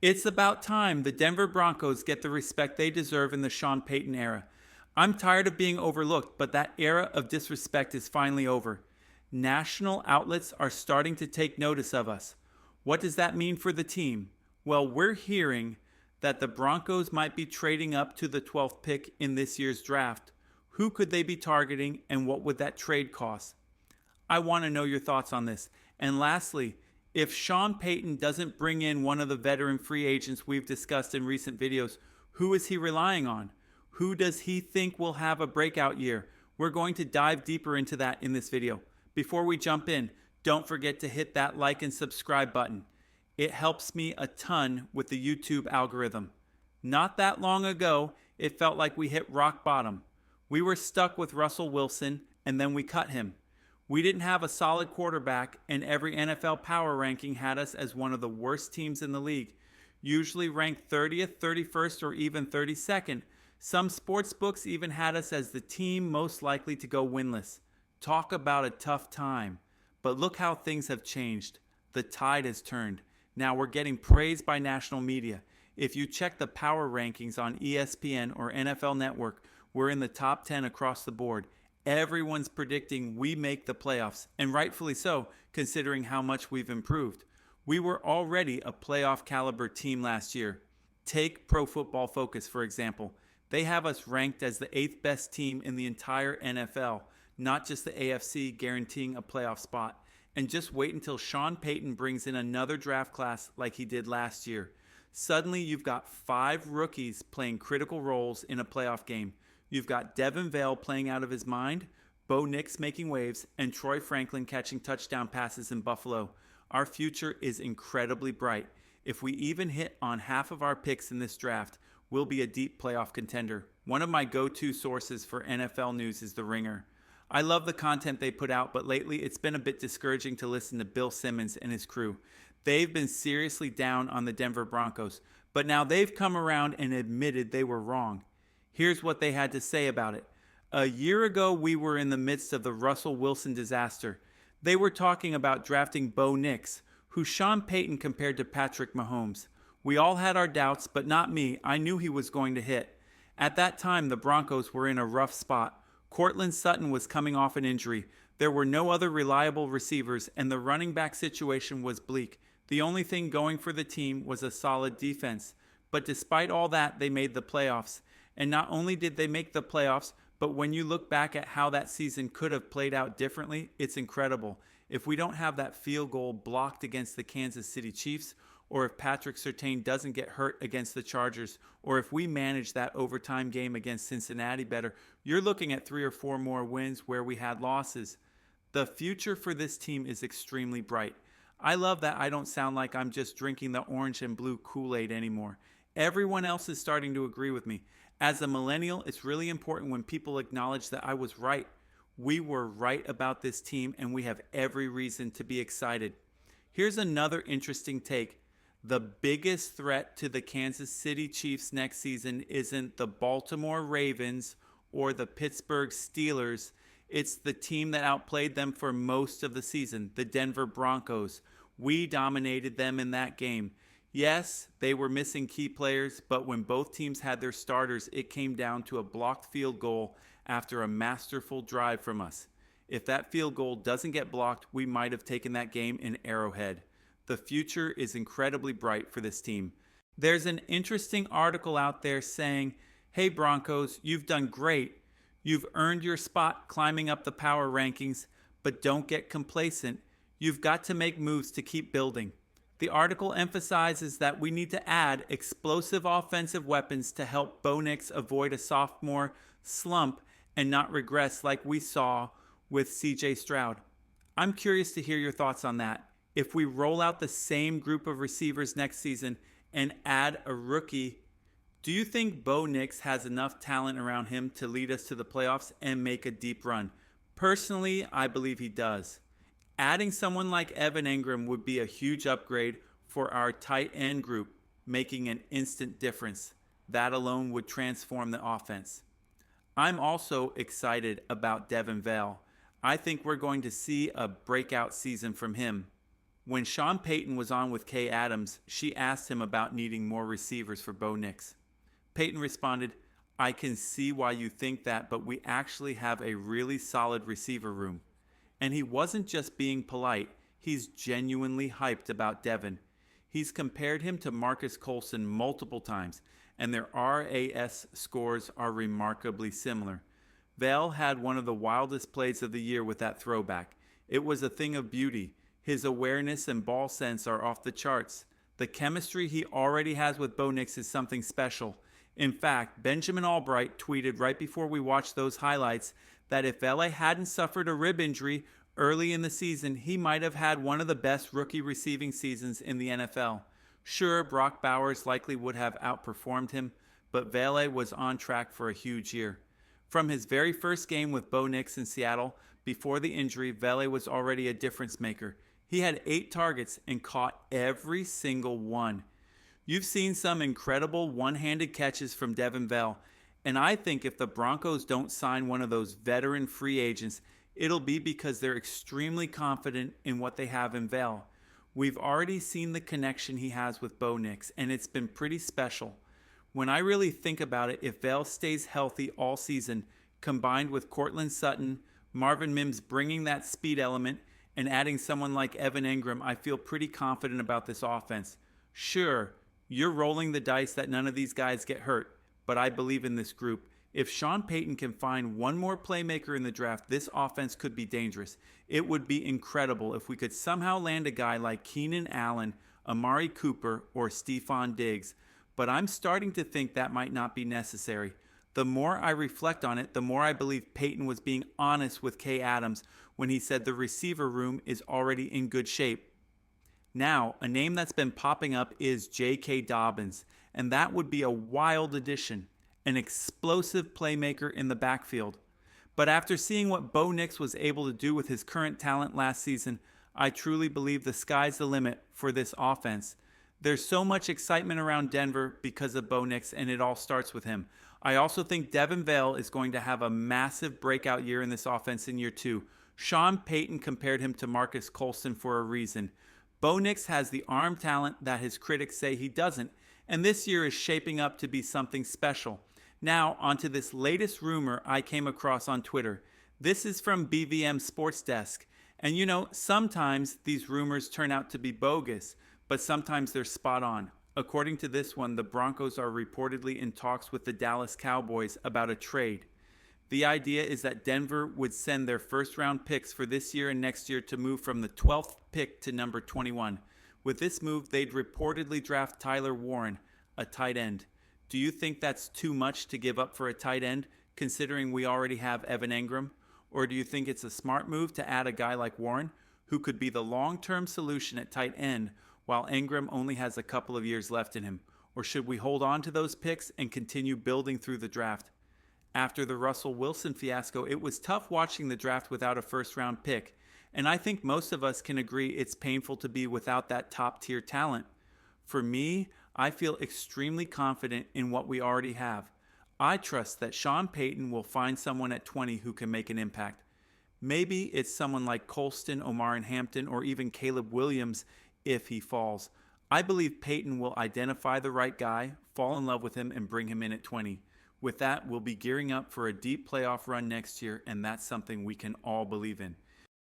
It's about time the Denver Broncos get the respect they deserve in the Sean Payton era. I'm tired of being overlooked, but that era of disrespect is finally over. National outlets are starting to take notice of us. What does that mean for the team? Well, we're hearing that the Broncos might be trading up to the 12th pick in this year's draft. Who could they be targeting, and what would that trade cost? I want to know your thoughts on this. And lastly, if Sean Payton doesn't bring in one of the veteran free agents we've discussed in recent videos, who is he relying on? Who does he think will have a breakout year? We're going to dive deeper into that in this video. Before we jump in, don't forget to hit that like and subscribe button. It helps me a ton with the YouTube algorithm. Not that long ago, it felt like we hit rock bottom. We were stuck with Russell Wilson, and then we cut him. We didn't have a solid quarterback, and every NFL power ranking had us as one of the worst teams in the league, usually ranked 30th, 31st, or even 32nd. Some sports books even had us as the team most likely to go winless. Talk about a tough time. But look how things have changed. The tide has turned. Now we're getting praised by national media. If you check the power rankings on ESPN or NFL Network, we're in the top 10 across the board. Everyone's predicting we make the playoffs, and rightfully so, considering how much we've improved. We were already a playoff caliber team last year. Take Pro Football Focus, for example. They have us ranked as the 8th best team in the entire NFL, not just the AFC, guaranteeing a playoff spot. And just wait until Sean Payton brings in another draft class like he did last year. Suddenly, you've got 5 rookies playing critical roles in a playoff game. You've got Devin Vail playing out of his mind, Bo Nix making waves, and Troy Franklin catching touchdown passes in Buffalo. Our future is incredibly bright. If we even hit on half of our picks in this draft, we'll be a deep playoff contender. One of my go-to sources for NFL news is The Ringer. I love the content they put out, but lately it's been a bit discouraging to listen to Bill Simmons and his crew. They've been seriously down on the Denver Broncos, but now they've come around and admitted they were wrong. Here's what they had to say about it. A year ago, we were in the midst of the Russell Wilson disaster. They were talking about drafting Bo Nix, who Sean Payton compared to Patrick Mahomes. We all had our doubts, but not me. I knew he was going to hit. At that time, the Broncos were in a rough spot. Courtland Sutton was coming off an injury. There were no other reliable receivers, and the running back situation was bleak. The only thing going for the team was a solid defense. But despite all that, they made the playoffs. And not only did they make the playoffs, but when you look back at how that season could have played out differently, it's incredible. If we don't have that field goal blocked against the Kansas City Chiefs, or if Patrick Surtain doesn't get hurt against the Chargers, or if we manage that overtime game against Cincinnati better, you're looking at 3 or 4 more wins where we had losses. The future for this team is extremely bright. I love that I don't sound like I'm just drinking the orange and blue Kool-Aid anymore. Everyone else is starting to agree with me. As a millennial, it's really important when people acknowledge that I was right. We were right about this team, and we have every reason to be excited. Here's another interesting take. The biggest threat to the Kansas City Chiefs next season isn't the Baltimore Ravens or the Pittsburgh Steelers. It's the team that outplayed them for most of the season, the Denver Broncos. We dominated them in that game. Yes, they were missing key players, but when both teams had their starters, it came down to a blocked field goal after a masterful drive from us. If that field goal doesn't get blocked, we might have taken that game in Arrowhead. The future is incredibly bright for this team. There's an interesting article out there saying, "Hey Broncos, you've done great. You've earned your spot climbing up the power rankings, but don't get complacent. You've got to make moves to keep building." The article emphasizes that we need to add explosive offensive weapons to help Bo Nix avoid a sophomore slump and not regress like we saw with CJ Stroud. I'm curious to hear your thoughts on that. If we roll out the same group of receivers next season and add a rookie, do you think Bo Nix has enough talent around him to lead us to the playoffs and make a deep run? Personally, I believe he does. Adding someone like Evan Engram would be a huge upgrade for our tight end group, making an instant difference. That alone would transform the offense. I'm also excited about Devin Vail. I think we're going to see a breakout season from him. When Sean Payton was on with Kay Adams, she asked him about needing more receivers for Bo Nix. Payton responded, "I can see why you think that, but we actually have a really solid receiver room." And he wasn't just being polite, he's genuinely hyped about Devin. He's compared him to Marcus Colston multiple times, and their RAS scores are remarkably similar. Val had one of the wildest plays of the year with that throwback. It was a thing of beauty. His awareness and ball sense are off the charts. The chemistry he already has with Bo Nix is something special. In fact, Benjamin Albright tweeted right before we watched those highlights that if LA hadn't suffered a rib injury early in the season, he might have had one of the best rookie receiving seasons in the NFL. Sure, Brock Bowers likely would have outperformed him, but Vele was on track for a huge year. From his very first game with Bo Nix in Seattle, before the injury, Vele was already a difference maker. He had 8 targets and caught every single one. You've seen some incredible one-handed catches from Devin Vell, and I think if the Broncos don't sign one of those veteran free agents, it'll be because they're extremely confident in what they have in Vell. We've already seen the connection he has with Bo Nix, and it's been pretty special. When I really think about it, if Vell stays healthy all season, combined with Cortland Sutton, Marvin Mims bringing that speed element, and adding someone like Evan Engram, I feel pretty confident about this offense. Sure, you're rolling the dice that none of these guys get hurt, but I believe in this group. If Sean Payton can find one more playmaker in the draft, this offense could be dangerous. It would be incredible if we could somehow land a guy like Keenan Allen, Amari Cooper, or Stephon Diggs. But I'm starting to think that might not be necessary. The more I reflect on it, the more I believe Payton was being honest with Kay Adams when he said the receiver room is already in good shape. Now, a name that's been popping up is J.K. Dobbins, and that would be a wild addition, an explosive playmaker in the backfield. But after seeing what Bo Nix was able to do with his current talent last season, I truly believe the sky's the limit for this offense. There's so much excitement around Denver because of Bo Nix, and it all starts with him. I also think Devin Vale is going to have a massive breakout year in this offense in year 2. Sean Payton compared him to Marcus Colston for a reason. Bo Nix has the arm talent that his critics say he doesn't, and this year is shaping up to be something special. Now, onto this latest rumor I came across on Twitter. This is from BVM Sports Desk, and you know, sometimes these rumors turn out to be bogus, but sometimes they're spot on. According to this one, the Broncos are reportedly in talks with the Dallas Cowboys about a trade. The idea is that Denver would send their first-round picks for this year and next year to move from the 12th pick to number 21. With this move, they'd reportedly draft Tyler Warren, a tight end. Do you think that's too much to give up for a tight end, considering we already have Evan Engram? Or do you think it's a smart move to add a guy like Warren, who could be the long-term solution at tight end, while Engram only has a couple of years left in him? Or should we hold on to those picks and continue building through the draft? After the Russell Wilson fiasco, it was tough watching the draft without a first-round pick, and I think most of us can agree it's painful to be without that top-tier talent. For me, I feel extremely confident in what we already have. I trust that Sean Payton will find someone at 20 who can make an impact. Maybe it's someone like Colston, Omar Hampton, or even Caleb Williams if he falls. I believe Payton will identify the right guy, fall in love with him, and bring him in at 20. With that, we'll be gearing up for a deep playoff run next year, and that's something we can all believe in.